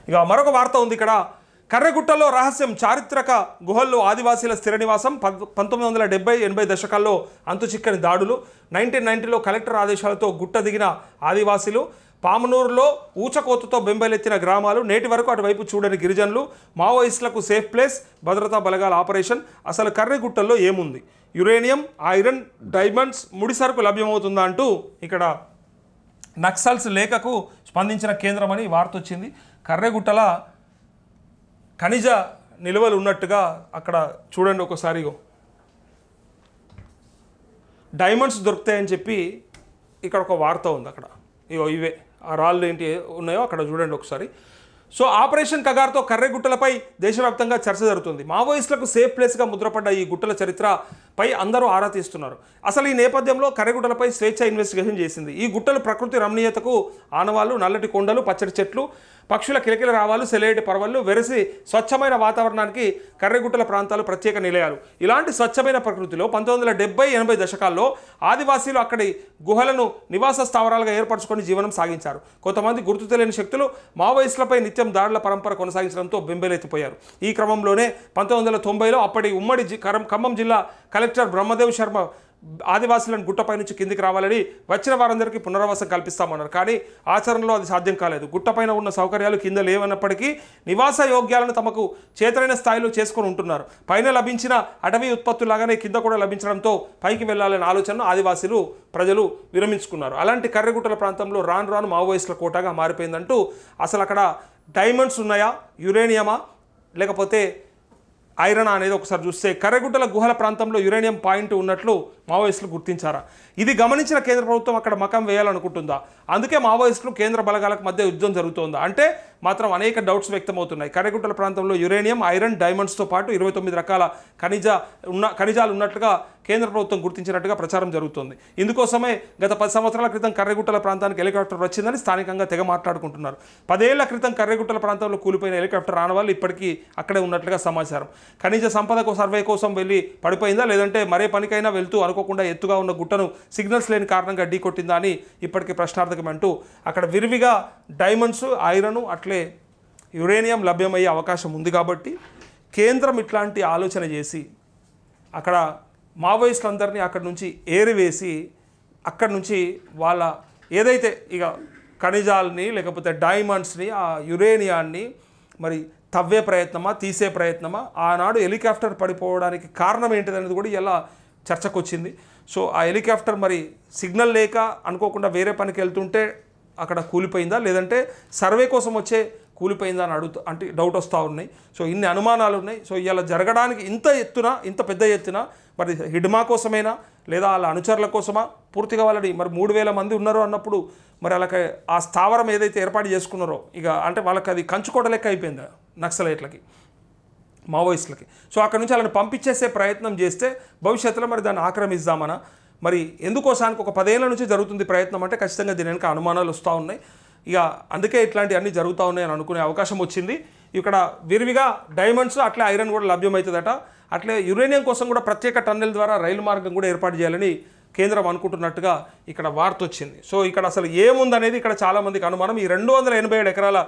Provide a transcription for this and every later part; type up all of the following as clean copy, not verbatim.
ఇక మరొక వార్త ఉంది ఇక్కడ. కర్రెగుట్టలో రహస్యం, చారిత్రక గుహల్లో ఆదివాసీల స్థిర నివాసం. 1970-80 దశకాల్లో అంతుచిక్కని దాడులు. 1990లో కలెక్టర్ ఆదేశాలతో గుట్ట దిగిన ఆదివాసీలు. పామనూరులో ఊచకోతతో బెంబేలెత్తిన గ్రామాలు. నేటి వరకు అటువైపు చూడని గిరిజనులు. మావోయిస్టులకు సేఫ్ ప్లేస్, భద్రతా బలగాల ఆపరేషన్. అసలు కర్రెగుట్టల్లో ఏముంది? యురేనియం, ఐరన్, డైమండ్స్, ముడిసరుకు లభ్యమవుతుందా అంటూ ఇక్కడ నక్సల్స్ లేఖకు స్పందించిన కేంద్రం అని వార్త వచ్చింది. కర్రెగుట్టల ఖనిజ నిల్వలు ఉన్నట్టుగా అక్కడ చూడండి ఒకసారి. డైమండ్స్ దొరుకుతాయని చెప్పి ఇక్కడ ఒక వార్త ఉంది. అక్కడ ఇవే ఆ రాళ్ళు ఏంటి ఉన్నాయో అక్కడ చూడండి ఒకసారి. సో ఆపరేషన్ కగార్తో కర్రెగుట్టలపై దేశవ్యాప్తంగా చర్చ జరుగుతుంది. మావోయిస్టులకు సేఫ్ ప్లేస్గా ముద్రపడ్డ ఈ గుట్టల చరిత్రపై అందరూ ఆరా తీస్తున్నారు. అసలు ఈ నేపథ్యంలో కర్రెగుట్టలపై స్వేచ్ఛ ఇన్వెస్టిగేషన్ చేసింది. ఈ గుట్టలు ప్రకృతి రమణీయతకు ఆనవాళ్లు. నల్లటి కొండలు, పచ్చడి చెట్లు, పక్షుల కిలకిల రావాలు, సెలయేటి పర్వళ్ళు, వెరసి స్వచ్ఛమైన వాతావరణానికి కర్రెగుట్టల ప్రాంతాలు ప్రత్యేక నిలయాలు. ఇలాంటి స్వచ్ఛమైన ప్రకృతిలో 1970-80 దశకాల్లో ఆదివాసీలు అక్కడి గుహలను నివాస స్థావరాలుగా ఏర్పరచుకొని జీవనం సాగించారు. కొంతమంది గుర్తు తెలియని శక్తులు మావోయిస్టులపై నిత్యం దాడుల పరంపర కొనసాగించడంతో బెంబేలెత్తిపోయారు. ఈ క్రమంలోనే 1990లో అప్పటి ఉమ్మడి ఖమ్మం జిల్లా కలెక్టర్ బ్రహ్మదేవ్ శర్మ ఆదివాసులను గుట్టపై నుంచి కిందికి రావాలని, వచ్చిన వారందరికీ పునరావాసం కల్పిస్తామన్నారు. కానీ ఆచరణలో అది సాధ్యం కాలేదు. గుట్టపైన ఉన్న సౌకర్యాలు కింద లేవన్నప్పటికీ నివాస యోగ్యాలను తమకు చేతనైన స్థాయిలో చేసుకొని ఉంటున్నారు. పైన లభించిన అటవీ ఉత్పత్తులాగానే కింద కూడా లభించడంతో పైకి వెళ్లాలనే ఆలోచనను ఆదివాసీలు ప్రజలు విరమించుకున్నారు. అలాంటి కర్రెగుట్టల ప్రాంతంలో రాను రాను మావోయిస్టుల కోటగా మారిపోయిందంటూ అసలు అక్కడ డైమండ్స్ ఉన్నాయా, యురేనియమా, లేకపోతే ఐరన్ అనేది ఒకసారి చూస్తే కర్రెగుట్టల గుహల ప్రాంతంలో యురేనియం పాయింట్ ఉన్నట్లు మావోయిస్టులు గుర్తించారా? ఇది గమనించిన కేంద్ర ప్రభుత్వం అక్కడ మకం వేయాలనుకుంటుందా? అందుకే మావోయిస్టులు కేంద్ర బలగాలకు మధ్య యుద్ధం జరుగుతోందా అంటే మాత్రం అనేక డౌట్స్ వ్యక్తమవుతున్నాయి. కర్రెగుట్టల ప్రాంతంలో యురేనియం, ఐరన్, డైమండ్స్తో పాటు 29 రకాల ఖనిజాలు ఉన్నట్లుగా కేంద్ర ప్రభుత్వం గుర్తించినట్టుగా ప్రచారం జరుగుతోంది. ఇందుకోసమే గత 10 సంవత్సరాల క్రితం కర్రెగుట్టల ప్రాంతానికి హెలికాప్టర్ వచ్చిందని స్థానికంగా తెగ మాట్లాడుకుంటున్నారు. 10 ఏళ్ల క్రితం కర్రెగుట్టల ప్రాంతంలో కూలిపోయిన హెలికాప్టర్ ఆనవాళ్ళు ఇప్పటికీ అక్కడే ఉన్నట్లుగా సమాచారం. ఖనిజ సంపదకు సర్వే కోసం వెళ్ళి పడిపోయిందా, లేదంటే మరే పనికైనా వెళ్తూ అనుకోకుండా ఎత్తుగా ఉన్న గుట్టను సిగ్నల్స్ లేని కారణంగా ఢీకొట్టిందా అని ఇప్పటికీ ప్రశ్నార్థకమంటూ అక్కడ విరివిగా డైమండ్స్, ఐరన్, అట్లే యురేనియం లభ్యమయ్యే అవకాశం ఉంది. కాబట్టి కేంద్రం ఇట్లాంటి ఆలోచన చేసి అక్కడ మావోయిస్టులందరినీ అక్కడి నుంచి ఏరివేసి అక్కడి నుంచి వాళ్ళ ఏదైతే ఇక ఖనిజాలని లేకపోతే డైమండ్స్ని, ఆ యురేనియాన్ని మరి తవ్వే ప్రయత్నమా, తీసే ప్రయత్నమా, ఆనాడు హెలికాప్టర్ పడిపోవడానికి కారణం ఏంటిదనేది కూడా ఇలా చర్చకు వచ్చింది. సో ఆ హెలికాప్టర్ మరి సిగ్నల్ లేక అనుకోకుండా వేరే పనికి వెళ్తుంటే అక్కడ కూలిపోయిందా, లేదంటే సర్వే కోసం వచ్చే కూలిపోయిందా అని అంటే డౌట్ వస్తూ ఉన్నాయి. సో ఇన్ని అనుమానాలు ఉన్నాయి. సో ఇలా జరగడానికి ఇంత పెద్ద ఎత్తున మరి హిడ్మా కోసమేనా లేదా వాళ్ళ అనుచరుల కోసమా, పూర్తిగా వాళ్ళని మరి 3000 మంది ఉన్నారు అన్నప్పుడు మరి వాళ్ళకి ఆ స్థావరం ఏదైతే ఏర్పాటు చేసుకున్నారో ఇక అంటే వాళ్ళకి అది కంచుకోట లెక్క అయిపోయింది నక్సలైట్లకి, మావోయిస్టులకి. సో అక్కడ నుంచి వాళ్ళని పంపించేసే ప్రయత్నం చేస్తే భవిష్యత్తులో మరి దాన్ని ఆక్రమిద్దామనా, మరి ఎందుకోసానికి ఒక 10 ఏళ్ల నుంచి జరుగుతుంది ప్రయత్నం అంటే ఖచ్చితంగా దీని వెనుక అనుమానాలు వస్తూ ఉన్నాయి. ఇక అందుకే ఇట్లాంటివన్నీ జరుగుతూ ఉన్నాయని అనుకునే అవకాశం వచ్చింది. ఇక్కడ విరివిగా డైమండ్స్ అట్లే ఐరన్ కూడా లభ్యమవుతుందట. అట్లే యురేనియం కోసం కూడా ప్రత్యేక టన్నెల్ ద్వారా రైలు మార్గం కూడా ఏర్పాటు చేయాలని కేంద్రం అనుకుంటున్నట్టుగా ఇక్కడ వార్త వచ్చింది. సో ఇక్కడ అసలు ఏముందనేది ఇక్కడ చాలామందికి అనుమానం. ఈ 287 ఎకరాల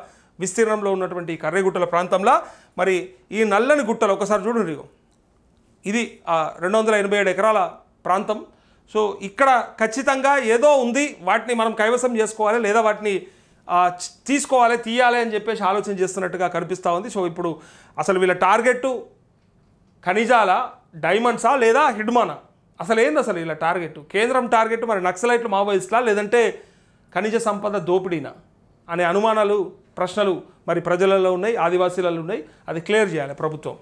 విస్తీర్ణంలో ఉన్నటువంటి కర్రెగుట్టల ప్రాంతంలో మరి ఈ నల్లని గుట్టలు ఒకసారి చూడండి, ఇది 287 ఎకరాల ప్రాంతం. సో ఇక్కడ ఖచ్చితంగా ఏదో ఉంది, వాటిని మనం కైవసం చేసుకోవాలి లేదా వాటిని తీసుకోవాలి, తీయాలి అని చెప్పేసి ఆలోచన చేస్తున్నట్టుగా కనిపిస్తూ ఉంది. సో ఇప్పుడు అసలు వీళ్ళ టార్గెట్ ఖనిజాల, డైమండ్సా లేదా హిడ్మానా, అసలు ఏంది అసలు వీళ్ళ టార్గెట్? కేంద్రం టార్గెట్ మరి నక్సలైట్లు, మావోయిస్టులా, లేదంటే ఖనిజ సంపద దోపిడీనా అనే అనుమానాలు, ప్రశ్నలు మరి ప్రజలలో ఉన్నాయి, ఆదివాసీలలో ఉన్నాయి. అది క్లియర్ చేయాలి ప్రభుత్వం.